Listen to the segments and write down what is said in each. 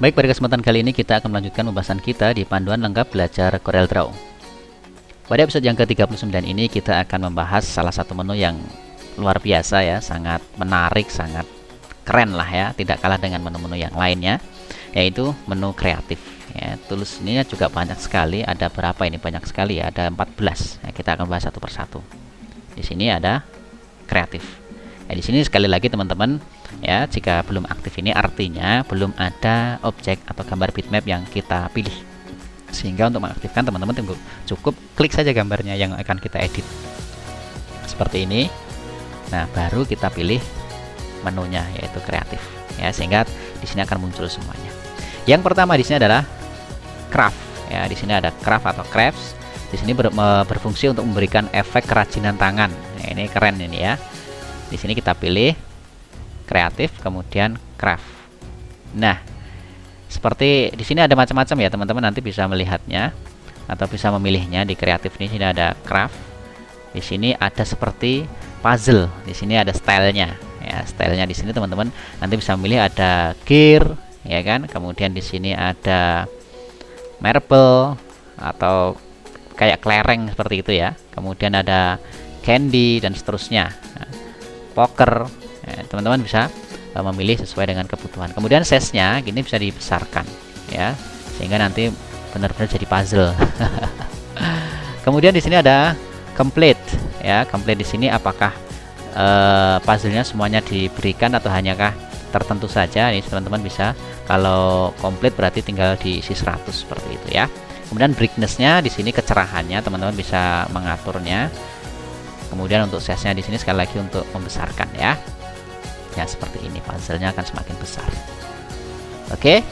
Baik, pada kesempatan kali ini kita akan melanjutkan pembahasan kita di panduan lengkap belajar CorelDRAW. Pada episode yang ke-39 ini kita akan membahas salah satu menu yang luar biasa ya, sangat menarik, sangat keren lah ya, tidak kalah dengan menu-menu yang lainnya, yaitu menu kreatif. Ya, tools ini juga banyak sekali, ada berapa ini? Banyak sekali ya, ada 14. Ya, kita akan bahas satu persatu. Di sini ada kreatif. Ya, di sini sekali lagi teman-teman, ya, jika belum aktif ini artinya belum ada objek atau gambar bitmap yang kita pilih. Sehingga untuk mengaktifkan teman-teman cukup klik saja gambarnya yang akan kita edit. Seperti ini. Nah, baru kita pilih menunya yaitu kreatif. Ya, sehingga di sini akan muncul semuanya. Yang pertama di sini adalah craft. Ya, di sini ada craft atau crafts. Di sini berfungsi untuk memberikan efek kerajinan tangan. Nah, ini keren ini ya. Di sini kita pilih kreatif, kemudian craft. Nah, seperti di sini ada macam-macam ya teman-teman, nanti bisa melihatnya atau bisa memilihnya. Di kreatif ini sini ada craft. Di sini ada seperti puzzle. Di sini ada stylenya. Ya, stylenya di sini teman-teman nanti bisa memilih, ada gear, ya kan? Kemudian di sini ada marble atau kayak kelereng seperti itu ya. Kemudian ada candy dan seterusnya. Nah, poker. Teman-teman bisa memilih sesuai dengan kebutuhan. Kemudian size-nya gini bisa dibesarkan ya, sehingga nanti benar-benar jadi puzzle. Kemudian di sini ada complete ya. Complete di sini apakah puzzle-nya semuanya diberikan atau hanyakah tertentu saja? Ini teman-teman bisa, kalau complete berarti tinggal diisi 100 seperti itu ya. Kemudian brightness-nya di sini, kecerahannya teman-teman bisa mengaturnya. Kemudian untuk size-nya di sini sekali lagi untuk membesarkan ya. Ya, seperti ini puzzle-nya akan semakin besar. Oke.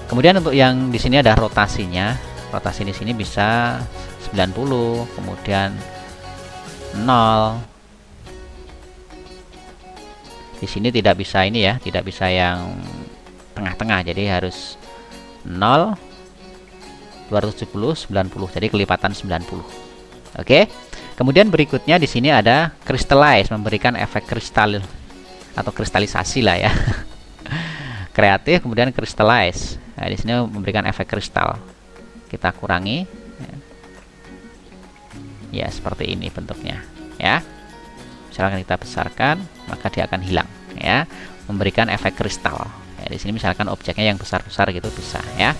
Kemudian untuk yang di sini ada rotasinya. Rotasi di sini bisa 90, kemudian 0. Di sini tidak bisa ini ya, tidak bisa yang tengah-tengah. Jadi harus 0, 270, 90. Jadi kelipatan 90. Oke. Kemudian berikutnya di sini ada crystallize, memberikan efek kristal atau kristalisasi lah ya. Kreatif, kemudian crystallize. Nah, di sini memberikan efek kristal. Kita kurangi. Ya, seperti ini bentuknya ya. Misalkan kita besarkan, maka dia akan hilang ya, memberikan efek kristal. Ya, di sini misalkan objeknya yang besar-besar gitu bisa ya.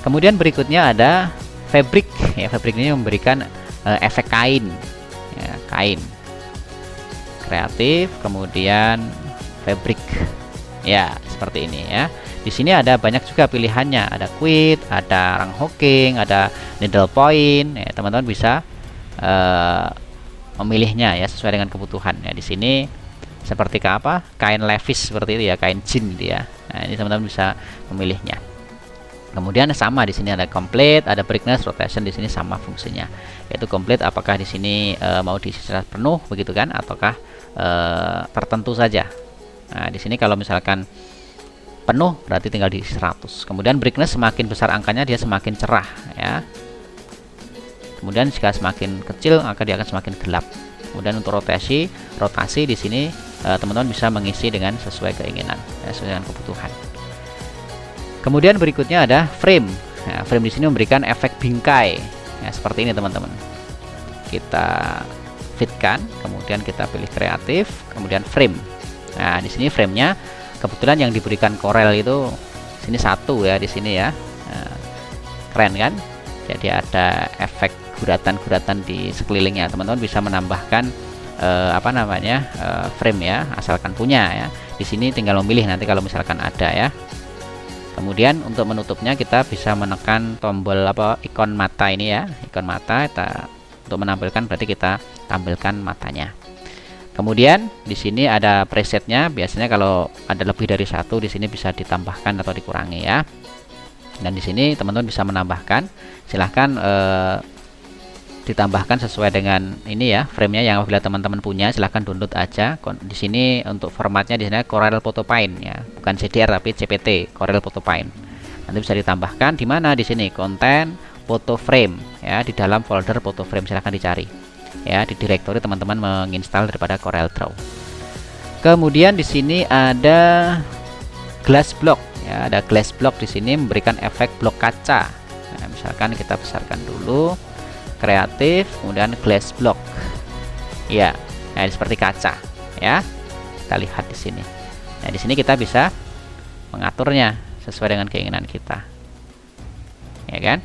Kemudian berikutnya ada fabric. Ya, fabric ini memberikan efek kain ya, kain. Kreatif, kemudian fabric ya, seperti ini ya. Di sini ada banyak juga pilihannya, ada quid, ada rang hooking, ada needle point ya. Teman-teman bisa memilihnya ya sesuai dengan kebutuhan ya. Di sini seperti ke apa, kain levis seperti itu ya, kain jean gitu ya. Nah, ini teman-teman bisa memilihnya. Kemudian sama di sini ada complete, ada brightness, rotation, di sini sama fungsinya. Yaitu complete apakah di sini mau diisi secara penuh begitu kan, ataukah tertentu saja. Nah, di sini kalau misalkan penuh berarti tinggal diisi 100. Kemudian brightness, semakin besar angkanya dia semakin cerah ya. Kemudian jika semakin kecil maka dia akan semakin gelap. Kemudian untuk rotasi di sini teman-teman bisa mengisi dengan sesuai keinginan ya, sesuai dengan kebutuhan. Kemudian berikutnya ada frame. Nah, frame di sini memberikan efek bingkai. Ya, seperti ini teman-teman. Kita fitkan, kemudian kita pilih kreatif, kemudian frame. Nah, di sini framenya kebetulan yang diberikan Corel itu sini satu ya, di sini ya. Nah, keren kan? Jadi ada efek guratan-guratan di sekelilingnya. Teman-teman bisa menambahkan frame ya, asalkan punya ya. Di sini tinggal memilih nanti kalau misalkan ada ya. Kemudian untuk menutupnya kita bisa menekan tombol ikon mata ini ya, ikon mata. Untuk menampilkan berarti kita tampilkan matanya. Kemudian di sini ada presetnya. Biasanya kalau ada lebih dari satu di sini bisa ditambahkan atau dikurangi ya. Dan di sini teman-teman bisa menambahkan. Silahkan ditambahkan sesuai dengan ini ya, framenya yang apabila teman-teman punya silahkan download aja. Di sini untuk formatnya di sini Corel Photopine ya, bukan CDR tapi CPT, Corel Photopine. Nanti bisa ditambahkan di mana, di sini konten photo frame ya, di dalam folder photo frame silahkan dicari ya, di directory teman-teman menginstal daripada CorelDRAW. Kemudian di sini ada glass block Ya, ada glass block di sini memberikan efek blok kaca. Nah, misalkan kita besarkan dulu, kreatif, kemudian glass block. Ya, nah seperti kaca. Ya, kita lihat di sini. Nah, di sini kita bisa mengaturnya sesuai dengan keinginan kita. Ya kan?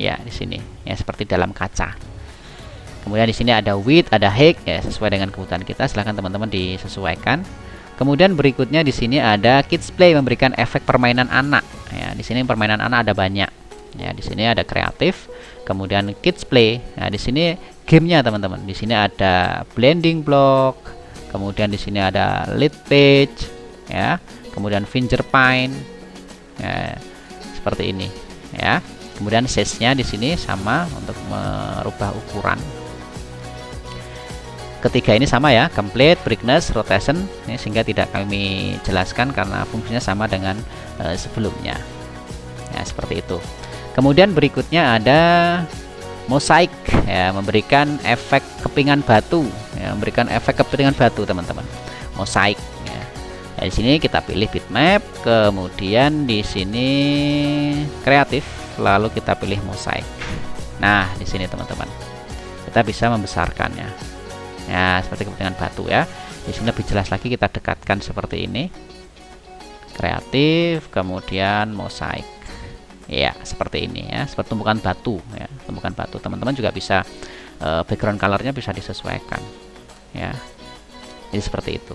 Ya, di sini ya seperti dalam kaca. Kemudian di sini ada width, ada height ya sesuai dengan kebutuhan kita. Silahkan teman-teman disesuaikan. Kemudian berikutnya di sini ada kids play memberikan efek permainan anak. Ya, di sini permainan anak ada banyak. Ya, di sini ada kreatif, kemudian kids play. Nah, di sini gamenya teman-teman. Di sini ada blending block, kemudian di sini ada lead page, ya, kemudian fingerprint, ya, seperti ini, ya. Kemudian size-nya di sini sama untuk merubah ukuran. Ketiga ini sama ya, complete, brightness, rotation, ini sehingga tidak kami jelaskan karena fungsinya sama dengan sebelumnya. Ya, seperti itu. Kemudian berikutnya ada mosaik, ya, memberikan efek kepingan batu, ya, memberikan efek kepingan batu teman-teman. Mosaik. Ya. Nah, di sini kita pilih bitmap, kemudian di sini kreatif, lalu kita pilih mosaik. Nah, di sini teman-teman, kita bisa membesarkannya. Ya, seperti kepingan batu ya. Di sini lebih jelas lagi kita dekatkan seperti ini. Kreatif, kemudian mosaik. Ya, seperti ini ya, seperti tumpukan batu ya, tumpukan batu. Teman-teman juga bisa background colornya bisa disesuaikan ya. Jadi seperti itu.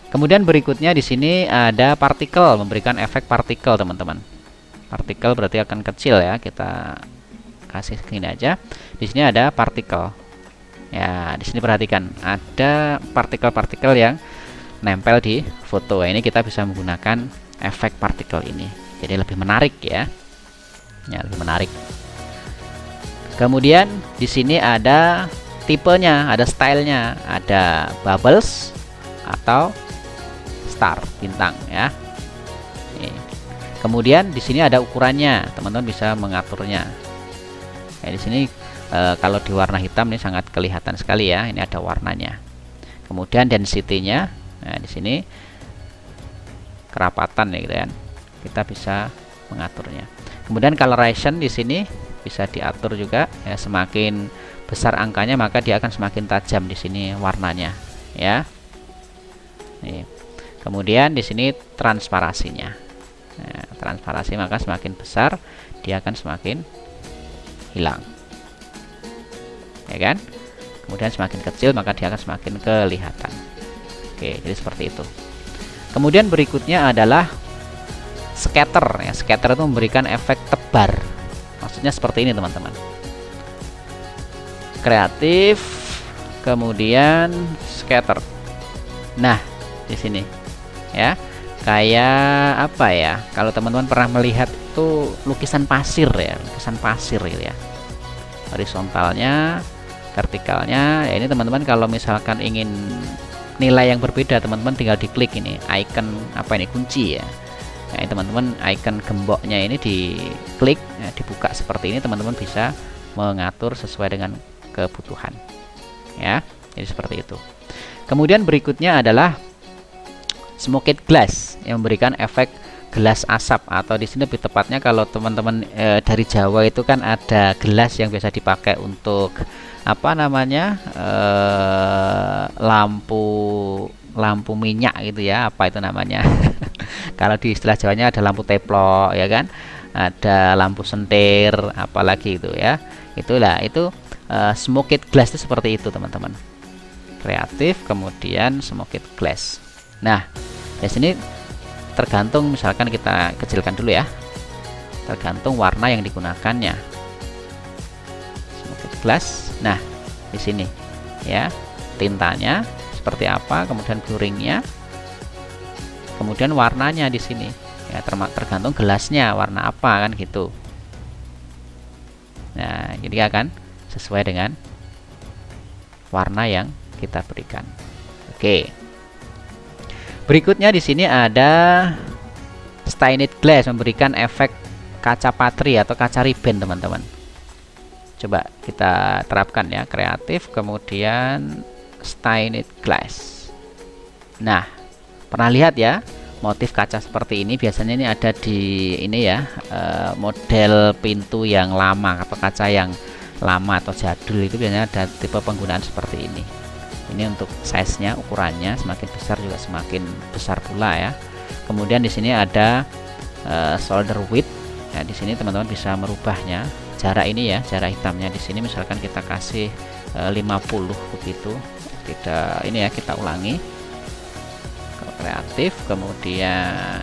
Kemudian berikutnya di sini ada partikel, memberikan efek partikel teman-teman. Partikel berarti akan kecil ya, kita kasih segini aja. Di sini ada partikel. Ya, di sini perhatikan ada partikel-partikel yang nempel di foto. Ini kita bisa menggunakan efek partikel ini. Jadi lebih menarik ya. Ya, lebih menarik. Kemudian di sini ada tipenya, ada stylenya, ada bubbles atau star, bintang ya. Nih. Kemudian di sini ada ukurannya, teman-teman bisa mengaturnya. Ya, di sini kalau di warna hitam ini sangat kelihatan sekali ya. Ini ada warnanya. Kemudian density-nya, nah di sini kerapatan ya gitu kan. Kita bisa mengaturnya. Kemudian coloration di sini bisa diatur juga ya, semakin besar angkanya maka dia akan semakin tajam di sini warnanya ya. Nih. Kemudian di sini transparasinya. Nah, transparasi maka semakin besar dia akan semakin hilang. Ya kan? Kemudian semakin kecil maka dia akan semakin kelihatan. Oke, jadi seperti itu. Kemudian berikutnya adalah scatter ya. Scatter itu memberikan efek tebar. Maksudnya seperti ini teman-teman. Kreatif, kemudian scatter. Nah, di sini ya. Kayak apa ya? Kalau teman-teman pernah melihat itu lukisan pasir ya, lukisan pasir gitu ya. Horizontalnya, vertikalnya. Ya, ini teman-teman kalau misalkan ingin nilai yang berbeda, teman-teman tinggal diklik ini icon apa ini kunci ya. Nah, teman-teman icon gemboknya ini diklik, ya, dibuka seperti ini, teman-teman bisa mengatur sesuai dengan kebutuhan. Ya, jadi seperti itu. Kemudian berikutnya adalah smoked glass yang memberikan efek gelas asap, atau di sini lebih tepatnya kalau teman-teman dari Jawa itu kan ada gelas yang biasa dipakai untuk apa namanya lampu minyak gitu ya, apa itu namanya. Kalau di istilah Jawanya ada lampu teplok ya kan, ada lampu sentir, apalagi itu ya. Itulah itu smoked glass itu seperti itu teman-teman. Kreatif, kemudian smoked glass. Nah, di sini tergantung, misalkan kita kecilkan dulu ya, tergantung warna yang digunakannya. Smoked glass. Nah, di sini ya, tintanya seperti apa, kemudian blurringnya, kemudian warnanya di sini ya, tergantung gelasnya warna apa kan gitu. Nah, jadi akan sesuai dengan warna yang kita berikan. Oke. Berikutnya di sini ada stained glass memberikan efek kaca patri atau kaca ribbon teman-teman. Coba kita terapkan ya, kreatif, kemudian stained glass. Nah, pernah lihat ya motif kaca seperti ini biasanya ini ada di ini ya, model pintu yang lama atau kaca yang lama atau jadul itu biasanya ada tipe penggunaan seperti ini. Ini untuk size-nya, ukurannya semakin besar juga semakin besar pula ya. Kemudian di sini ada solder width. Nah, di sini teman-teman bisa merubahnya. Jarak ini ya, jarak hitamnya di sini misalkan kita kasih 50 begitu. Tidak ini ya, kita ulangi. Kreatif, kemudian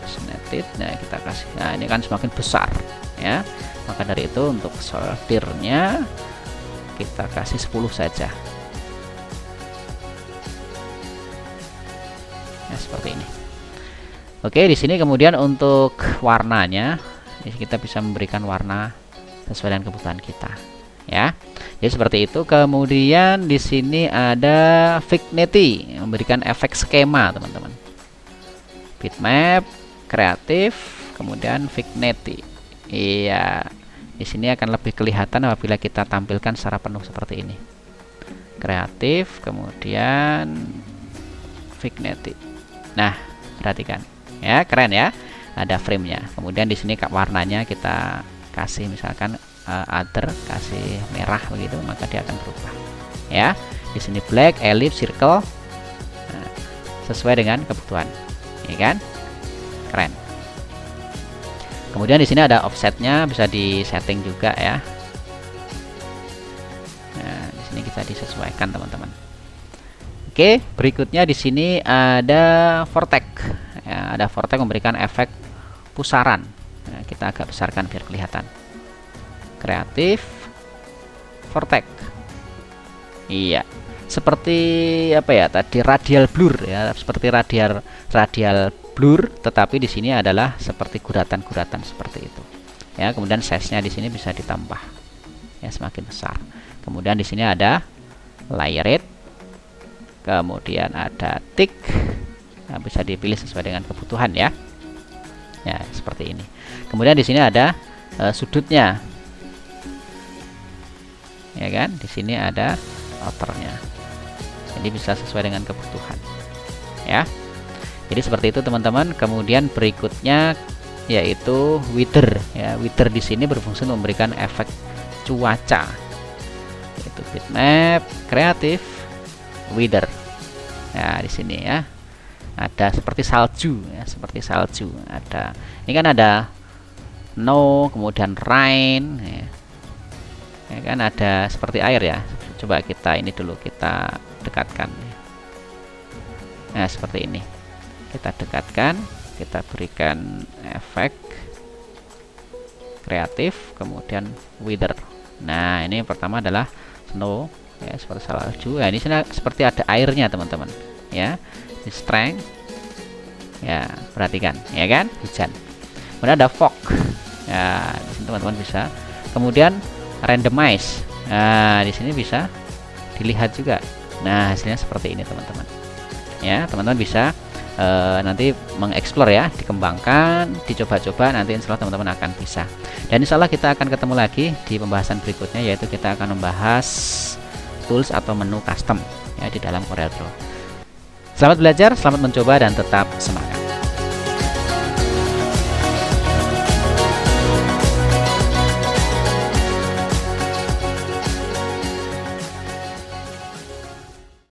snetted. Nah, kita kasih. Nah, ini kan semakin besar ya. Maka dari itu untuk soldernya kita kasih 10 saja. Nah, seperti ini. Oke, di sini kemudian untuk warnanya, kita bisa memberikan warna sesuai dengan kebutuhan kita, ya. Jadi seperti itu. Kemudian di sini ada Vignette, memberikan efek skema, teman-teman. Bitmap, kreatif, kemudian Vignette. Iya, di sini akan lebih kelihatan apabila kita tampilkan secara penuh seperti ini. Kreatif, kemudian Vignette. Nah, perhatikan, ya, keren ya. Ada framenya. Kemudian di sini warnanya kita kasih misalkan other, kasih merah begitu, maka dia akan berubah. Ya, di sini black, ellipse, circle, nah, sesuai dengan kebutuhan, ya kan? Keren. Kemudian di sini ada offsetnya, bisa disetting juga ya. Nah, di sini bisa disesuaikan, teman-teman. Oke, berikutnya di sini ada vortex. Ya, ada vortex memberikan efek pusaran. Nah, kita agak besarkan biar kelihatan. Kreatif, vortex. Iya, seperti apa ya tadi, radial blur ya, seperti radial blur, tetapi di sini adalah seperti guratan-guratan seperti itu. Ya, kemudian size-nya di sini bisa ditambah ya, semakin besar. Kemudian di sini ada layered, kemudian ada tick. Nah, bisa dipilih sesuai dengan kebutuhan ya. Ya, seperti ini. Kemudian di sini ada sudutnya. Ya kan? Di sini ada outernya. Jadi bisa sesuai dengan kebutuhan. Ya. Jadi seperti itu, teman-teman. Kemudian berikutnya yaitu wither ya. Wither di sini berfungsi memberikan efek cuaca. Yaitu bitmap, kreatif, wither. Nah, di sini ya. Ada seperti salju ya, seperti salju. Ada. Ini kan ada snow, kemudian rain ya. Ya kan, ada seperti air ya. Coba kita ini dulu, kita dekatkan. Nah, seperti ini. Kita dekatkan, kita berikan efek kreatif, kemudian wither. Nah, ini yang pertama adalah snow ya, seperti salju. Ya, ini seperti ada airnya, teman-teman. Ya. Di strength. Ya, perhatikan, ya kan? Hujan. Kemudian ada fog. Ya, di sini teman-teman bisa. Kemudian randomize. Nah, di sini bisa dilihat juga. Nah, hasilnya seperti ini, teman-teman. Ya, teman-teman bisa nanti mengeksplor ya, dikembangkan, dicoba-coba, nanti insya Allah teman-teman akan bisa. Dan insya Allah kita akan ketemu lagi di pembahasan berikutnya, yaitu kita akan membahas tools atau menu custom ya di dalam CorelDRAW. Selamat belajar, selamat mencoba, dan tetap semangat.